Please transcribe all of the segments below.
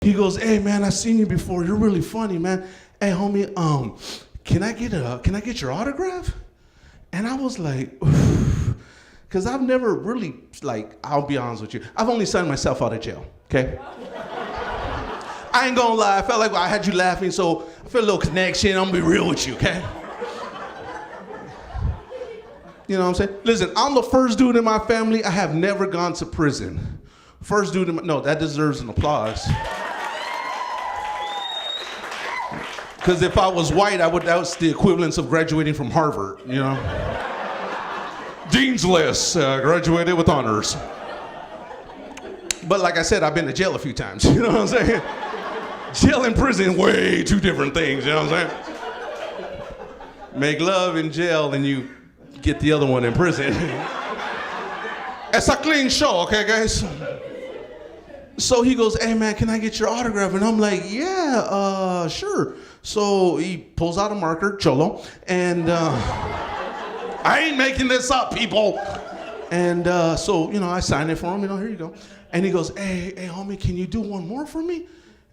He goes, hey man, I've seen you before. You're really funny, man. Hey homie, can I get your autograph? And I was like, because I've never really, like, I'll be honest with you, I've only signed myself out of jail, okay? I ain't gonna lie, I felt like I had you laughing, so I feel a little connection. I'm gonna be real with you, okay? You know what I'm saying? Listen, I'm the first dude in my family. I have never gone to prison. First dude in my, no, that deserves an applause. Because if I was white, that was the equivalence of graduating from Harvard, you know? Dean's List, graduated with honors. But like I said, I've been to jail a few times, you know what I'm saying? Jail and prison, way two different things, you know what I'm saying? Make love in jail and you get the other one in prison. It's a clean show, okay, guys? So he goes, hey man, can I get your autograph? And I'm like, yeah, sure. So he pulls out a marker, cholo, and I ain't making this up, people. And so, you know, I signed it for him, you know, here you go. And he goes, hey, homie, can you do one more for me?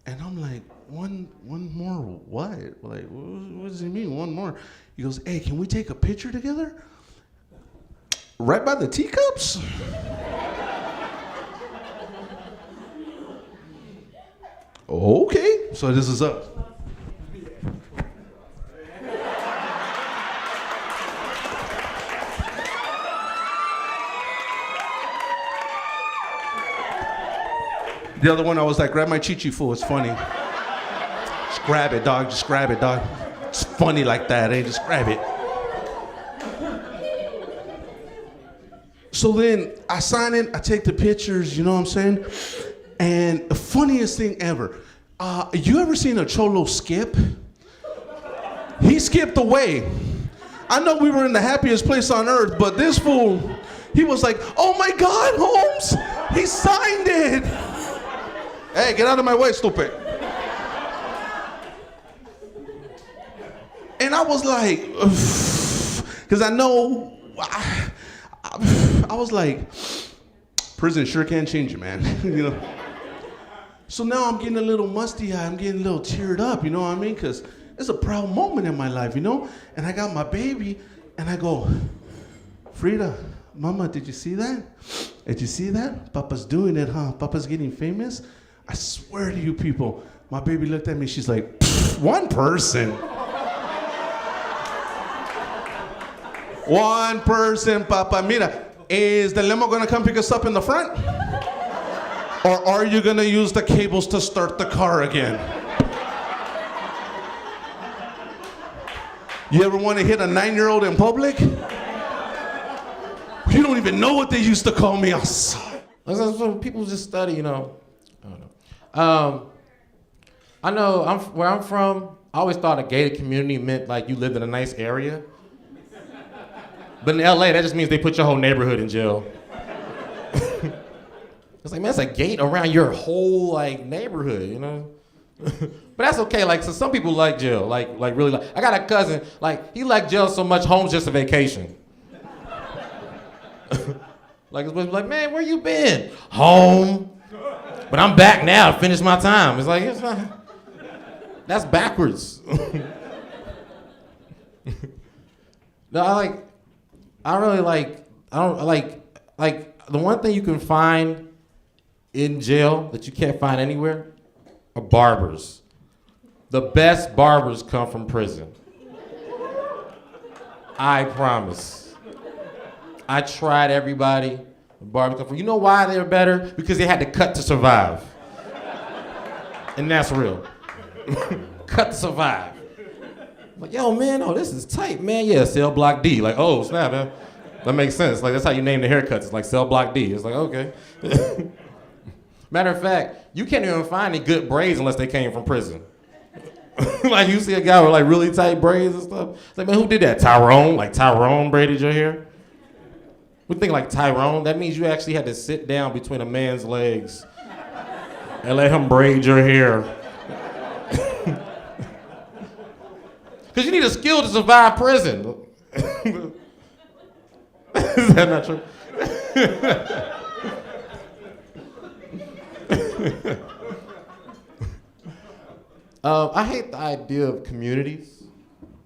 And I'm like, one more what? Like, what does he mean, one more? He goes, hey, can we take a picture together? Right by the teacups? Okay, so this is up. The other one, I was like, grab my chichi fool, it's funny. Just grab it, dog, just grab it, dog. It's funny like that, eh? Just grab it. So then I sign in, I take the pictures, you know what I'm saying? And the funniest thing ever, you ever seen a cholo skip? He skipped away. I know we were in the happiest place on earth, but this fool, he was like, oh my God, Holmes, he signed it. Hey, get out of my way, stupid. And I was like, because I know, I was like, prison sure can change you, man. You know. So now I'm getting a little musty-eyed, I'm getting a little teared up, you know what I mean? Because it's a proud moment in my life, you know? And I got my baby, and I go, Frida, Mama, did you see that? Did you see that? Papa's doing it, huh? Papa's getting famous? I swear to you people, my baby looked at me, she's like, one person. One person, Papa. Mira, is the limo gonna come pick us up in the front? Or are you gonna use the cables to start the car again? You ever wanna hit a 9-year-old in public? You don't even know what they used to call me. So people just study, you know. I don't know. I know where I'm from, I always thought a gated community meant like you lived in a nice area. But in LA, that just means they put your whole neighborhood in jail. It's like, man, that's a gate around your whole like neighborhood, you know? But that's okay, like, so some people like jail, like really like. I got a cousin, like, he liked jail so much, home's just a vacation. Like, it's like, man, where you been? Home. But I'm back now to finish my time. It's like, it's not, that's backwards. No, I don't like, the one thing you can find in jail that you can't find anywhere are barbers. The best barbers come from prison. I promise. I tried everybody. The barbers come from. You know why they're better? Because they had to cut to survive. And that's real. Cut to survive. Like, yo, man, oh, this is tight, man. Yeah, cell block D. Like, oh, snap, man. That makes sense. Like, that's how you name the haircuts. It's like cell block D. It's like, okay. Matter of fact, you can't even find any good braids unless they came from prison. Like, you see a guy with like really tight braids and stuff. It's like, man, who did that? Tyrone? Like, Tyrone braided your hair? We think like Tyrone, that means you actually had to sit down between a man's legs and let him braid your hair. Because you need a skill to survive prison. Is that not true? I hate the idea of communities.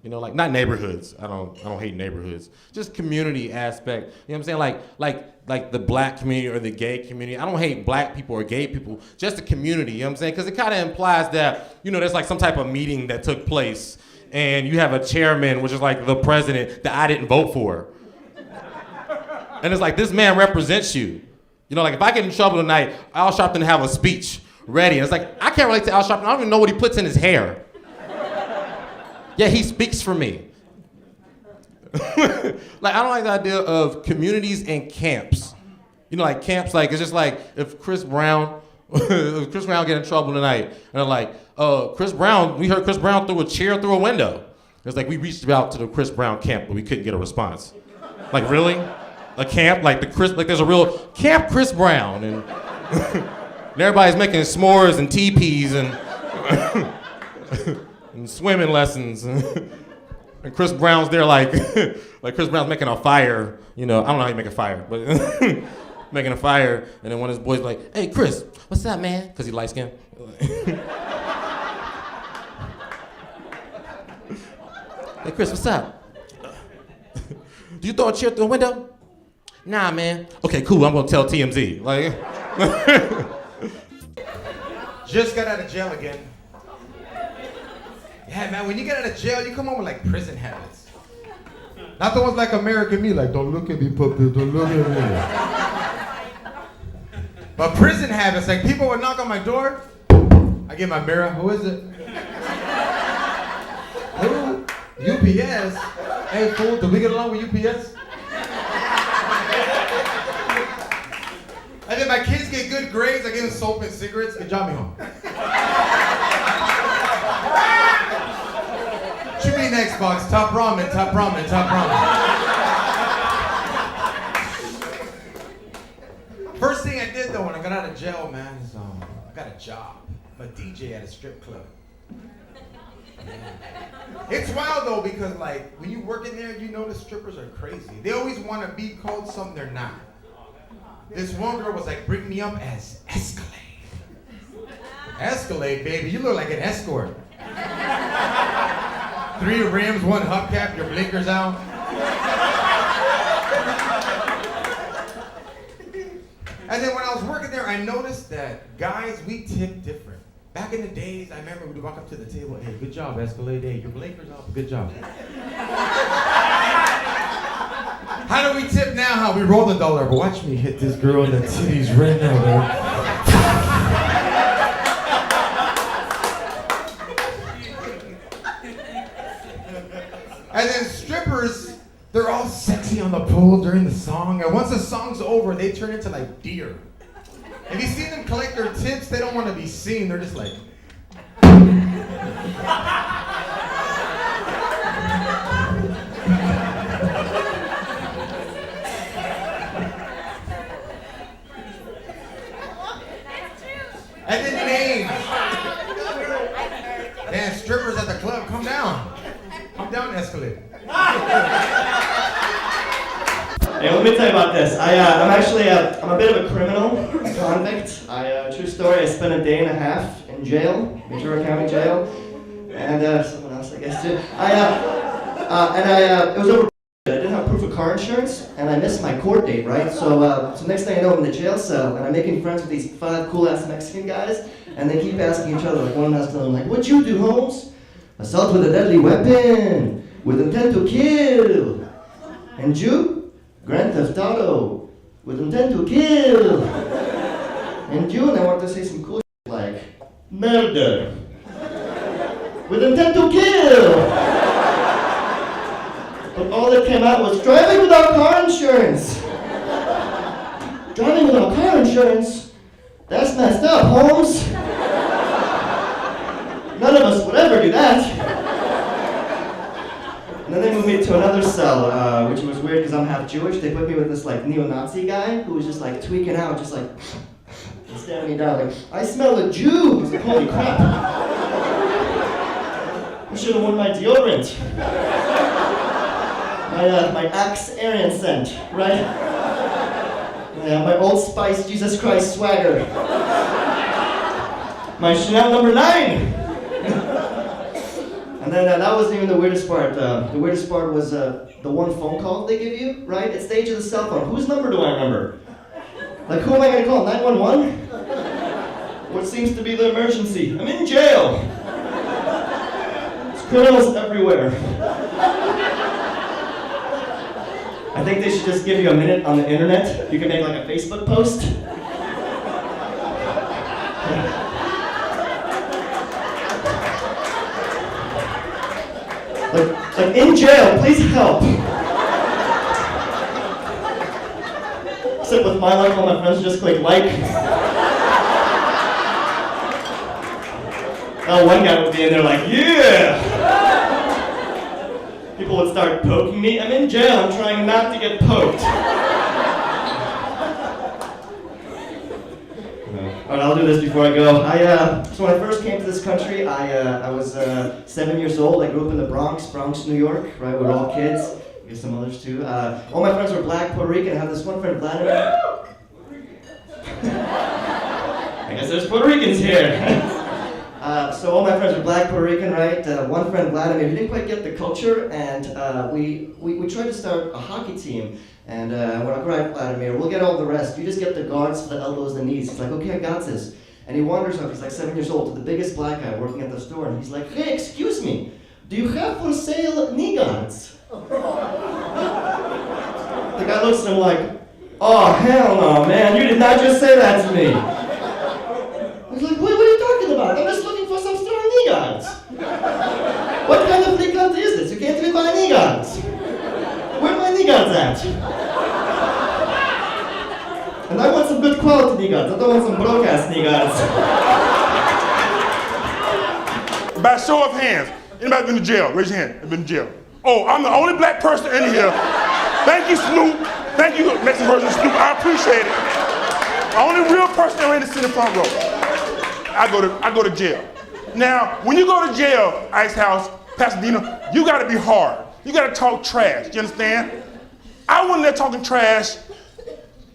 You know, like not neighborhoods. I don't hate neighborhoods. Just community aspect. You know what I'm saying? Like the black community or the gay community. I don't hate black people or gay people. Just the community. You know what I'm saying? Because it kind of implies that there's like some type of meeting that took place, and you have a chairman, which is like the president that I didn't vote for. And it's like, this man represents you. Like if I get in trouble tonight, Al Sharpton have a speech ready. And it's like, I can't relate to Al Sharpton. I don't even know what he puts in his hair. Yeah, he speaks for me. Like, I don't like the idea of communities and camps. Like camps, like, it's just like if Chris Brown get in trouble tonight, and they're like, we heard Chris Brown threw a chair through a window. It's like, we reached out to the Chris Brown camp, but we couldn't get a response. Like, really? A camp? Like there's a real Camp Chris Brown, and, and everybody's making s'mores and teepees and, and swimming lessons. And Chris Brown's there like Chris Brown's making a fire. I don't know how you make a fire, but making a fire. And then one of his boys like, hey, Chris, what's up, man? Because he light skinned. Hey, Chris, what's up? Do you throw a chair through a window? Nah, man. Okay, cool. I'm gonna tell TMZ. Like, just got out of jail again. Yeah, man. When you get out of jail, you come home with like prison habits. Not the ones like American Me, like don't look at me, puppy. Don't look at me. But prison habits, like people would knock on my door. I get my mirror. Who is it? Who? UPS. Hey, fool. Do we get along with UPS? And then my kids get good grades, I give them soap and cigarettes, and drive me home. Shoot me an Xbox, top ramen, top ramen, top ramen. First thing I did though when I got out of jail, man, is I got a job. I'm a DJ at a strip club. Yeah. It's wild though because like when you work in there, the strippers are crazy. They always want to be called something they're not. This one girl was like, bring me up as Escalade. Escalade, baby, you look like an escort. 3 rims, 1 hubcap, your blinkers out. And then when I was working there, I noticed that guys, we tip different. Back in the days, I remember we'd walk up to the table, hey, good job, Escalade, hey, your blinkers out, good job. How do we tip now? How we roll the dollar? But watch me hit this girl in the titties right now, man. And then strippers, they're all sexy on the pole during the song. And once the song's over, they turn into like deer. If you see them collect their tips, they don't want to be seen. They're just like. And then names. Man, strippers at the club, come down. Come down, Escalade. Hey, let me tell you about this. I'm a bit of a criminal, convict. True story, I spent a day and a half in jail, Ventura County Jail, and someone else, I guess, too. It was over. I didn't have proof of car insurance, and I missed my court date, right? So next thing I know, I'm in the jail cell, and I'm making friends with these 5 cool-ass Mexican guys, and they keep asking each other, like, one asks another, like, what'd you do, Holmes? Assault with a deadly weapon, with intent to kill. And you? Grand Theft Auto, with intent to kill. And you? And I want to say some cool shit, like, murder, with intent to kill. But all that came out was driving without car insurance. Driving without car insurance? That's messed up, Holmes. None of us would ever do that. And then they moved me to another cell, which was weird because I'm half Jewish. They put me with this like neo-Nazi guy who was just like tweaking out, just like staring me down like, I smell a Jew. I was like, holy crap. I should have worn my deodorant. My Axe Aryan scent, right? My Old Spice Jesus Christ swagger. My Chanel number 9. then that wasn't even the weirdest part. The weirdest part was the one phone call they give you, right? It's the age of the cell phone. Whose number do I remember? Like, who am I gonna call? 911? What seems to be the emergency? I'm in jail. There's criminals everywhere. I think they should just give you a minute on the internet. You can make like a Facebook post. Like in jail, please help. Except with my luck, all my friends just click like. Oh, one guy would be in there like, yeah! People would start poking me. I'm in jail, I'm trying not to get poked. Alright, I'll do this before I go. So when I first came to this country, I was 7 years old. I grew up in the Bronx, New York, right? We were all kids. I guess some others too. All my friends were black, Puerto Rican. I had this one friend, Vladimir. I guess there's Puerto Ricans here. So all my friends were black, Puerto Rican, right? One friend, Vladimir, he didn't quite get the culture, and we tried to start a hockey team. And we're like, right, Vladimir, we'll get all the rest. You just get the guards for the elbows and knees. He's like, okay, I got this. And he wanders up, he's like 7 years old, to the biggest black guy working at the store, and he's like, hey, excuse me, do you have for sale knee guards? The guy looks at him like, oh, hell no, man, you did not just say that to me. He's like, what are you talking about? I'm just looking for some store knee guards. What kind of free country is this? You can't even buy knee guards. Where are my knee guards at? And I want some good quality knee guards. I don't want some broke-ass knee guards. By show of hands, anybody been to jail? Raise your hand. I've been to jail. Oh, I'm the only black person in here. Thank you, Snoop. Thank you, Mexican version of Snoop. I appreciate it. The only real person that ain't sitting in the front row. I go to jail. Now, when you go to jail, Ice House, Pasadena, you gotta be hard. You gotta talk trash, you understand? I wasn't there talking trash.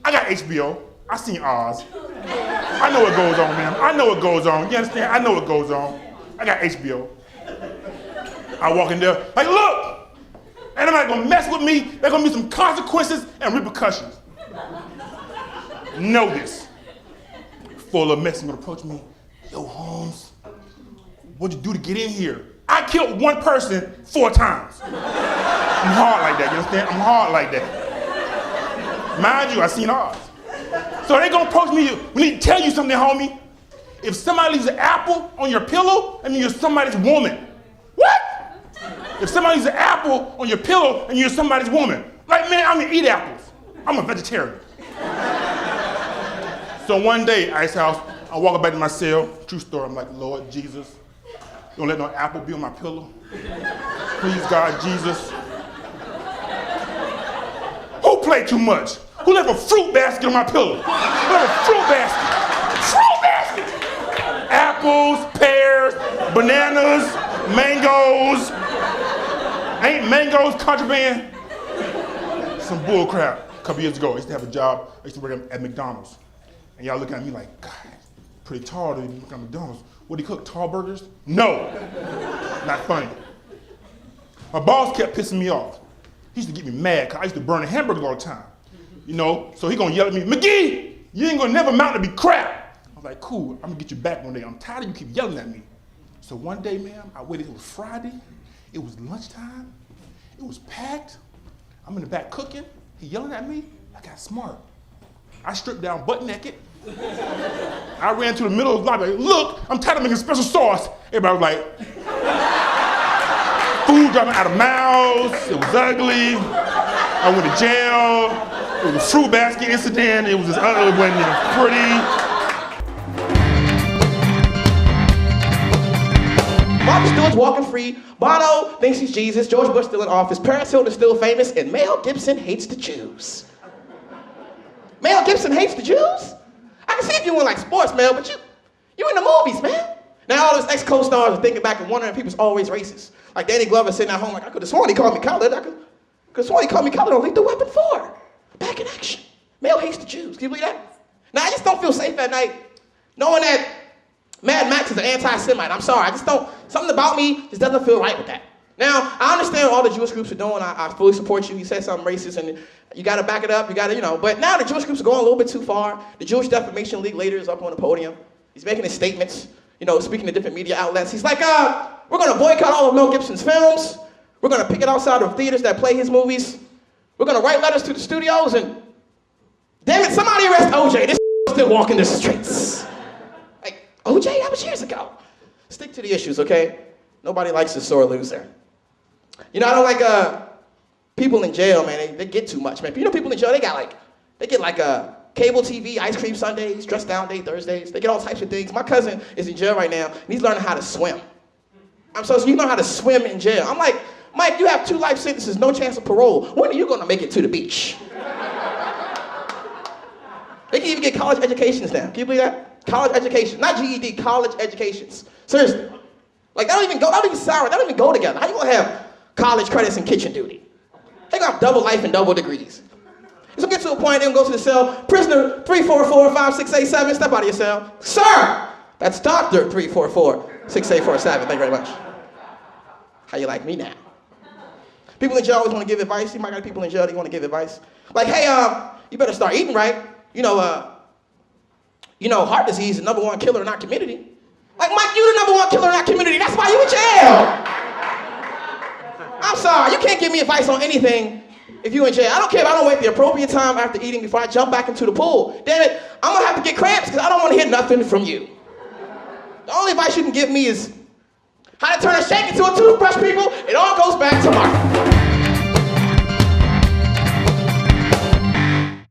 I got HBO, I seen Oz. I know what goes on, man. I know what goes on, you understand? I know what goes on. I got HBO. I walk in there, like, look! Ain't nobody gonna mess with me. There's gonna be some consequences and repercussions. Know this. Full of mess, gonna approach me. Yo, Holmes, what'd you do to get in here? I killed one person 4 times. I'm hard like that, you understand? I'm hard like that. Mind you, I seen Oz. So they gonna approach me, we need to tell you something, homie. If somebody leaves an apple on your pillow, that means you're somebody's woman. What? If somebody leaves an apple on your pillow, and you're somebody's woman. Like, man, I don't eat apples. I'm a vegetarian. So one day, Ice House, I walk back to my cell, true story, I'm like, Lord Jesus, don't let no apple be on my pillow. Please, God, Jesus. Who played too much? Who left a fruit basket on my pillow? Who left a fruit basket? Fruit basket! Apples, pears, bananas, mangoes. Ain't mangoes contraband? Some bull crap. A couple years ago, I used to have a job, I used to work at McDonald's. And y'all looking at me like, God, pretty tall to work at McDonald's. What do you cook, tall burgers? No, not funny. My boss kept pissing me off. He used to get me mad because I used to burn hamburgers all the time. You know, so he gonna yell at me, McGee, you ain't gonna never amount to be crap. I was like, cool, I'm gonna get you back one day. I'm tired of you keep yelling at me. So one day, ma'am, I waited, it was Friday, it was lunchtime, it was packed. I'm in the back cooking, he yelling at me, I got smart. I stripped down butt naked. I ran to the middle of the lobby, like, look, I'm tired of making special sauce. Everybody was like, food dropping out of mouths, it was ugly. I went to jail, it was a fruit basket incident, it was just ugly, it wasn't even pretty. Martha Stewart's walking free, Bono thinks he's Jesus, George Bush still in office, Perez is still famous, and Mel Gibson hates the Jews. Mel Gibson hates the Jews? I can see if you want like sports, Mel, but you in the movies, man. Now all those ex-co-stars are thinking back and wondering if people's always racist. Like Danny Glover sitting at home like, I could have sworn he called me colored. I could have sworn he called me colored on Lethal Weapon 4. Back in action. Mel hates the Jews. Can you believe that? Now I just don't feel safe at night knowing that Mad Max is an anti-Semite. I'm sorry. I just don't, something about me just doesn't feel right with that. Now, I understand what all the Jewish groups are doing. I fully support you. You said something racist, and you got to back it up. You got to, But now the Jewish groups are going a little bit too far. The Jewish Defamation League leader is up on the podium. He's making his statements, speaking to different media outlets. He's like, we're going to boycott all of Mel Gibson's films. We're going to pick it outside of theaters that play his movies. We're going to write letters to the studios, and damn it, somebody arrest OJ. This still walking the streets. Like, OJ, that was years ago. Stick to the issues, okay? Nobody likes a sore loser. I don't like people in jail, man. They get too much, man. People in jail, they get like cable TV, ice cream Sundays, dress down day Thursdays. They get all types of things. My cousin is in jail right now, and he's learning how to swim. So you learn how to swim in jail. I'm like, Mike, you have 2 life sentences, no chance of parole. When are you gonna make it to the beach? They can even get college educations now. Can you believe that? College education, not GED, college educations. Seriously. Like, that don't even go together. How you gonna have college credits and kitchen duty? They gonna have double life and double degrees. It's gonna get to a point, they're gonna go to the cell, prisoner 344-5687, step out of your cell. Sir! That's Dr. 344-6847, thank you very much. How you like me now? People in jail always wanna give advice. You might got people in jail that wanna give advice. Like, hey, you better start eating right. Heart disease is the #1 killer in our community. Like, Mike, you the #1 killer in our community. That's why you in jail. I'm sorry, you can't give me advice on anything if you in jail. I don't care if I don't wait the appropriate time after eating before I jump back into the pool. Damn it, I'm gonna have to get cramps because I don't want to hear nothing from you. The only advice you can give me is how to turn a shake into a toothbrush, people. It all goes back to Mark.